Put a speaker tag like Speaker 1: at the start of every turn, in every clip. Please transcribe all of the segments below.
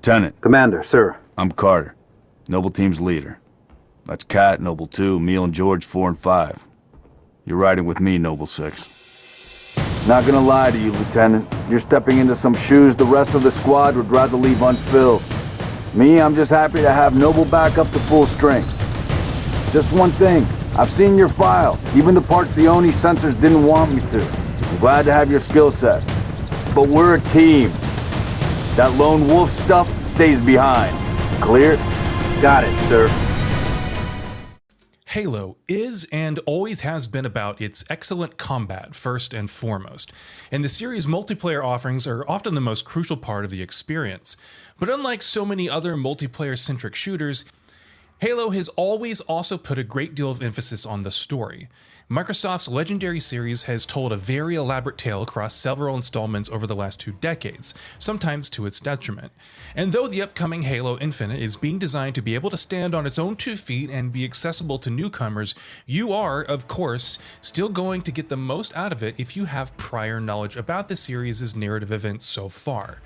Speaker 1: Lieutenant.
Speaker 2: Commander, sir.
Speaker 1: I'm Carter, Noble Team's leader. That's Kat, Noble 2, Emil and George 4 and 5. You're riding with me, Noble 6. Not gonna lie to you, Lieutenant. You're stepping into some shoes the rest of the squad would rather leave unfilled. Me, I'm just happy to have Noble back up to full strength. Just one thing, I've seen your file, even the parts the ONI sensors didn't want me to. I'm glad to have your skill set. But we're a team. That lone wolf stuff stays behind. Clear?
Speaker 2: Got it, sir.
Speaker 3: Halo is and always has been about its excellent combat first and foremost, and the series' multiplayer offerings are often the most crucial part of the experience. But unlike so many other multiplayer-centric shooters, Halo has always also put a great deal of emphasis on the story. Microsoft's Legendary series has told a very elaborate tale across several installments over the last 2 decades, sometimes to its detriment. And though the upcoming Halo Infinite is being designed to be able to stand on its own 2 feet and be accessible to newcomers, you are, of course, still going to get the most out of it if you have prior knowledge about the series' narrative events so far.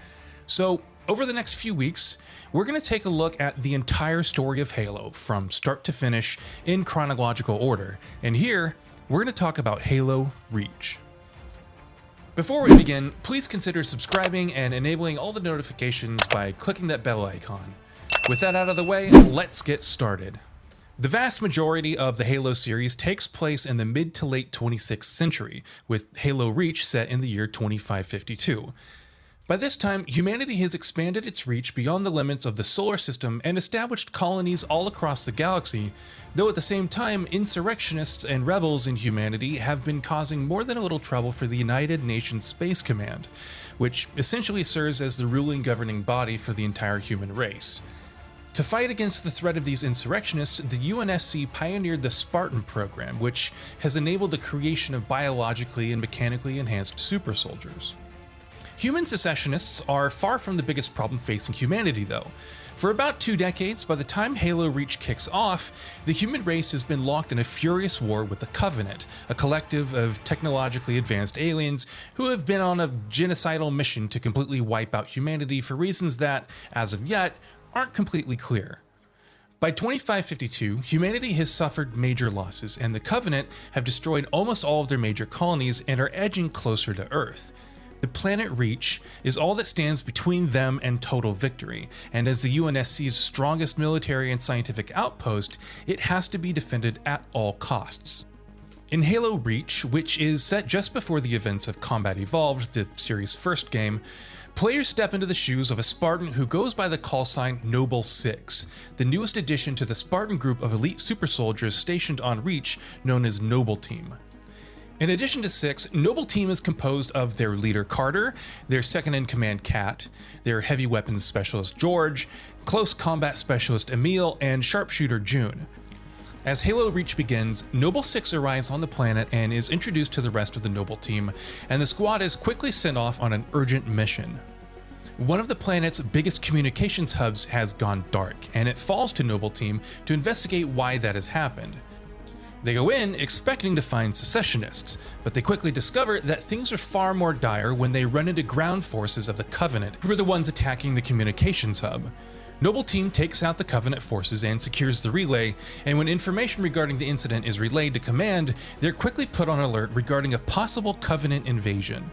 Speaker 3: So, over the next few weeks, we're going to take a look at the entire story of Halo from start to finish in chronological order, and here, we're going to talk about Halo Reach. Before we begin, please consider subscribing and enabling all the notifications by clicking that bell icon. With that out of the way, let's get started. The vast majority of the Halo series takes place in the mid to late 26th century, with Halo Reach set in the year 2552. By this time, humanity has expanded its reach beyond the limits of the solar system and established colonies all across the galaxy, though at the same time, insurrectionists and rebels in humanity have been causing more than a little trouble for the United Nations Space Command, which essentially serves as the ruling governing body for the entire human race. To fight against the threat of these insurrectionists, the UNSC pioneered the Spartan program, which has enabled the creation of biologically and mechanically enhanced super soldiers. Human secessionists are far from the biggest problem facing humanity, though. For about 2 decades, by the time Halo Reach kicks off, the human race has been locked in a furious war with the Covenant, a collective of technologically advanced aliens who have been on a genocidal mission to completely wipe out humanity for reasons that, as of yet, aren't completely clear. By 2552, humanity has suffered major losses, and the Covenant have destroyed almost all of their major colonies and are edging closer to Earth. The planet Reach is all that stands between them and total victory, and as the UNSC's strongest military and scientific outpost, it has to be defended at all costs. In Halo Reach, which is set just before the events of Combat Evolved, the series' first game, players step into the shoes of a Spartan who goes by the callsign Noble 6, the newest addition to the Spartan group of elite super soldiers stationed on Reach known as Noble Team. In addition to 6, Noble Team is composed of their leader Carter, their second-in-command Kat, their heavy weapons specialist George, close combat specialist Emil, and sharpshooter June. As Halo Reach begins, Noble 6 arrives on the planet and is introduced to the rest of the Noble Team, and the squad is quickly sent off on an urgent mission. One of the planet's biggest communications hubs has gone dark, and it falls to Noble Team to investigate why that has happened. They go in expecting to find secessionists, but they quickly discover that things are far more dire when they run into ground forces of the Covenant, who are the ones attacking the communications hub. Noble Team takes out the Covenant forces and secures the relay, and when information regarding the incident is relayed to Command, they're quickly put on alert regarding a possible Covenant invasion.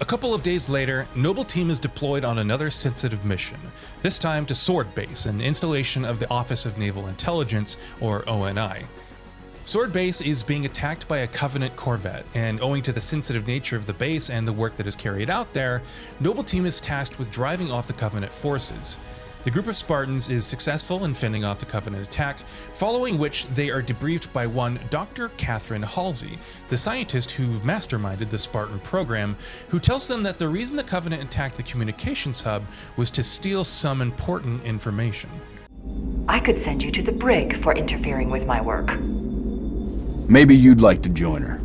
Speaker 3: A couple of days later, Noble Team is deployed on another sensitive mission, this time to Sword Base, an installation of the Office of Naval Intelligence, or ONI. Sword Base is being attacked by a Covenant corvette, and owing to the sensitive nature of the base and the work that is carried out there, Noble Team is tasked with driving off the Covenant forces. The group of Spartans is successful in fending off the Covenant attack, following which they are debriefed by one Dr. Catherine Halsey, the scientist who masterminded the Spartan program, who tells them that the reason the Covenant attacked the communications hub was to steal some important information.
Speaker 4: I could send you to the brig for interfering with my work.
Speaker 1: Maybe you'd like to join her.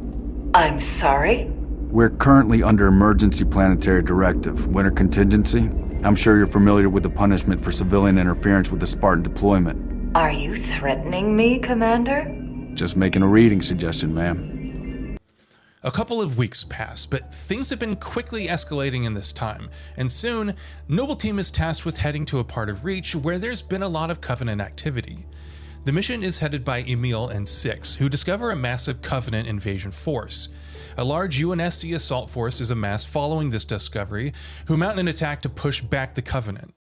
Speaker 4: I'm sorry?
Speaker 1: We're currently under emergency planetary directive, winter contingency. I'm sure you're familiar with the punishment for civilian interference with the Spartan deployment.
Speaker 4: Are you threatening me, Commander?
Speaker 1: Just making a reading suggestion, ma'am.
Speaker 3: A couple of weeks pass, but things have been quickly escalating in this time, and soon, Noble Team is tasked with heading to a part of Reach where there's been a lot of Covenant activity. The mission is headed by Emil and Six, who discover a massive Covenant invasion force. A large UNSC assault force is amassed following this discovery, who mount an attack to push back the Covenant.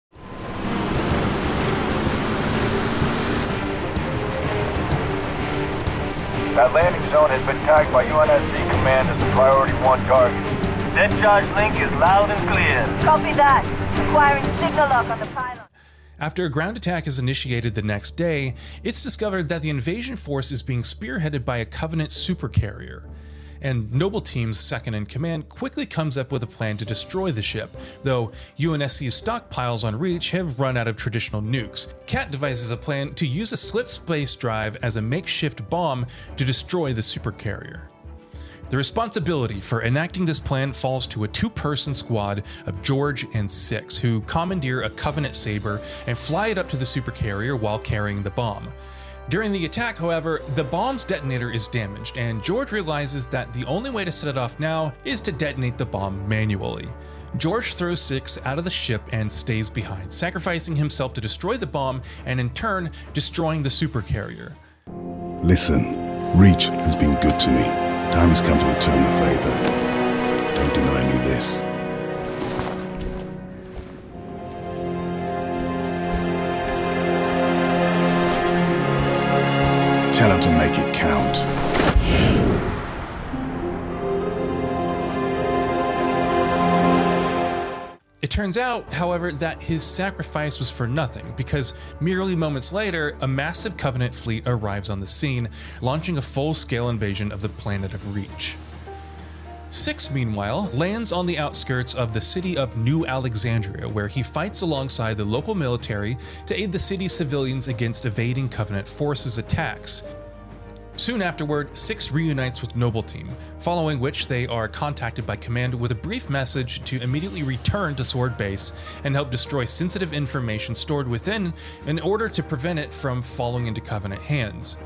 Speaker 2: That landing zone has been tagged by UNSC Command as a Priority 1 target.
Speaker 5: That charge link is loud and clear.
Speaker 6: Copy that. Requiring signal lock on the pylon.
Speaker 3: After a ground attack is initiated the next day, it's discovered that the invasion force is being spearheaded by a Covenant supercarrier. And Noble Team's second in command quickly comes up with a plan to destroy the ship, though UNSC's stockpiles on Reach have run out of traditional nukes. Kat devises a plan to use a slit space drive as a makeshift bomb to destroy the supercarrier. The responsibility for enacting this plan falls to a two-person squad of George and Six, who commandeer a Covenant Saber and fly it up to the supercarrier while carrying the bomb. During the attack, however, the bomb's detonator is damaged, and George realizes that the only way to set it off now is to detonate the bomb manually. George throws Six out of the ship and stays behind, sacrificing himself to destroy the bomb and in turn destroying the supercarrier.
Speaker 7: Listen, Reach has been good to me. Time has come to return the favor. Don't deny me this. Tell him to make it count.
Speaker 3: It turns out, however, that his sacrifice was for nothing, because merely moments later, a massive Covenant fleet arrives on the scene, launching a full-scale invasion of the planet of Reach. Six, meanwhile, lands on the outskirts of the city of New Alexandria, where he fights alongside the local military to aid the city's civilians against evading Covenant forces' attacks. Soon afterward, Six reunites with Noble Team, following which they are contacted by Command with a brief message to immediately return to Sword Base and help destroy sensitive information stored within in order to prevent it from falling into Covenant hands.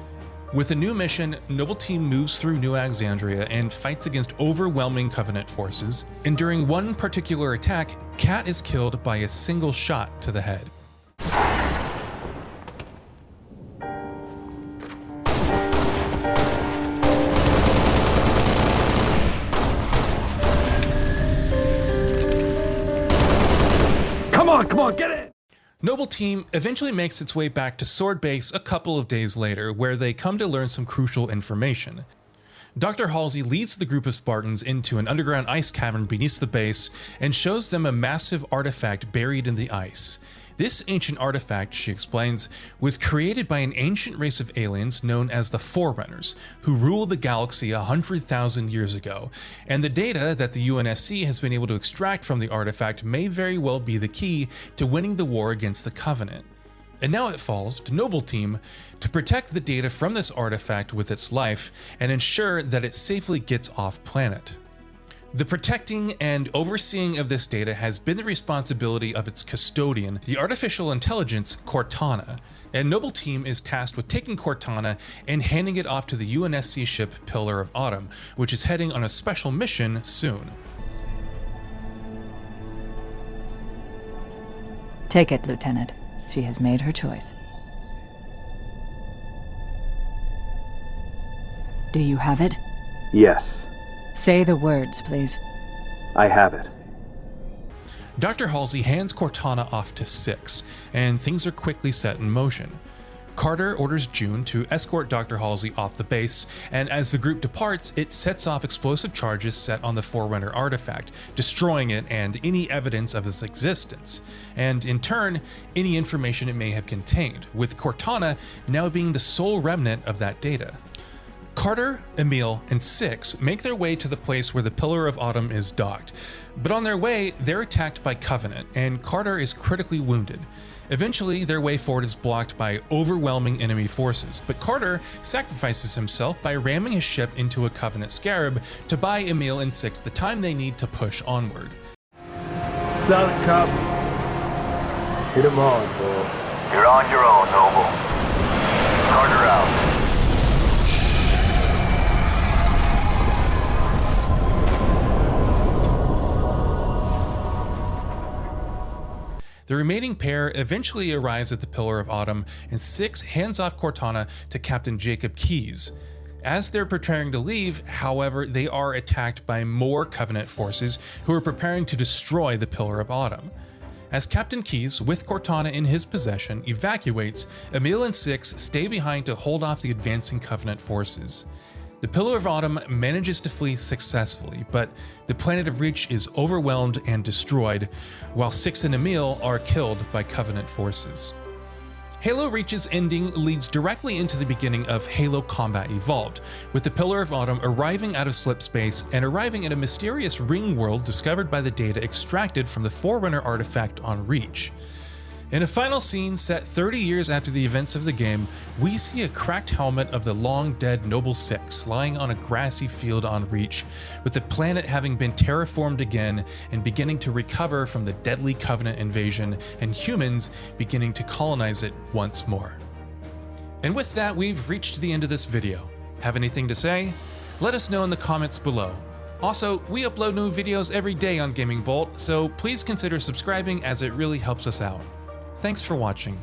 Speaker 3: With a new mission, Noble Team moves through New Alexandria and fights against overwhelming Covenant forces, and during one particular attack, Kat is killed by a single shot to the head.
Speaker 1: Come on, get it!
Speaker 3: Noble Team eventually makes its way back to Sword Base a couple of days later, where they come to learn some crucial information. Dr. Halsey leads the group of Spartans into an underground ice cavern beneath the base and shows them a massive artifact buried in the ice. This ancient artifact, she explains, was created by an ancient race of aliens known as the Forerunners, who ruled the galaxy 100,000 years ago, and the data that the UNSC has been able to extract from the artifact may very well be the key to winning the war against the Covenant. And now it falls to Noble Team to protect the data from this artifact with its life and ensure that it safely gets off planet. The protecting and overseeing of this data has been the responsibility of its custodian, the artificial intelligence Cortana, and Noble Team is tasked with taking Cortana and handing it off to the UNSC ship Pillar of Autumn, which is heading on a special mission soon.
Speaker 8: Take it, Lieutenant. She has made her choice. Do you have it?
Speaker 9: Yes.
Speaker 8: Say the words, please.
Speaker 9: I have it.
Speaker 3: Dr. Halsey hands Cortana off to Six, and things are quickly set in motion. Carter orders June to escort Dr. Halsey off the base, and as the group departs, it sets off explosive charges set on the Forerunner artifact, destroying it and any evidence of its existence, and in turn, any information it may have contained, with Cortana now being the sole remnant of that data. Carter, Emil, and Six make their way to the place where the Pillar of Autumn is docked, but on their way, they're attacked by Covenant, and Carter is critically wounded. Eventually, their way forward is blocked by overwhelming enemy forces, but Carter sacrifices himself by ramming his ship into a Covenant Scarab to buy Emil and Six the time they need to push onward.
Speaker 9: Solid copy. Hit 'em hard, boss.
Speaker 2: You're on your own, Noble. Carter out.
Speaker 3: The remaining pair eventually arrives at the Pillar of Autumn, and Six hands off Cortana to Captain Jacob Keyes. As they're preparing to leave, however, they are attacked by more Covenant forces who are preparing to destroy the Pillar of Autumn. As Captain Keyes, with Cortana in his possession, evacuates, Emil and Six stay behind to hold off the advancing Covenant forces. The Pillar of Autumn manages to flee successfully, but the planet of Reach is overwhelmed and destroyed, while Six and Emil are killed by Covenant forces. Halo Reach's ending leads directly into the beginning of Halo Combat Evolved, with the Pillar of Autumn arriving out of slip space and arriving at a mysterious ring world discovered by the data extracted from the Forerunner artifact on Reach. In a final scene set 30 years after the events of the game, we see a cracked helmet of the long-dead Noble Six lying on a grassy field on Reach, with the planet having been terraformed again and beginning to recover from the deadly Covenant invasion, and humans beginning to colonize it once more. And with that, we've reached the end of this video. Have anything to say? Let us know in the comments below. Also, we upload new videos every day on Gaming Bolt, so please consider subscribing as it really helps us out. Thanks for watching.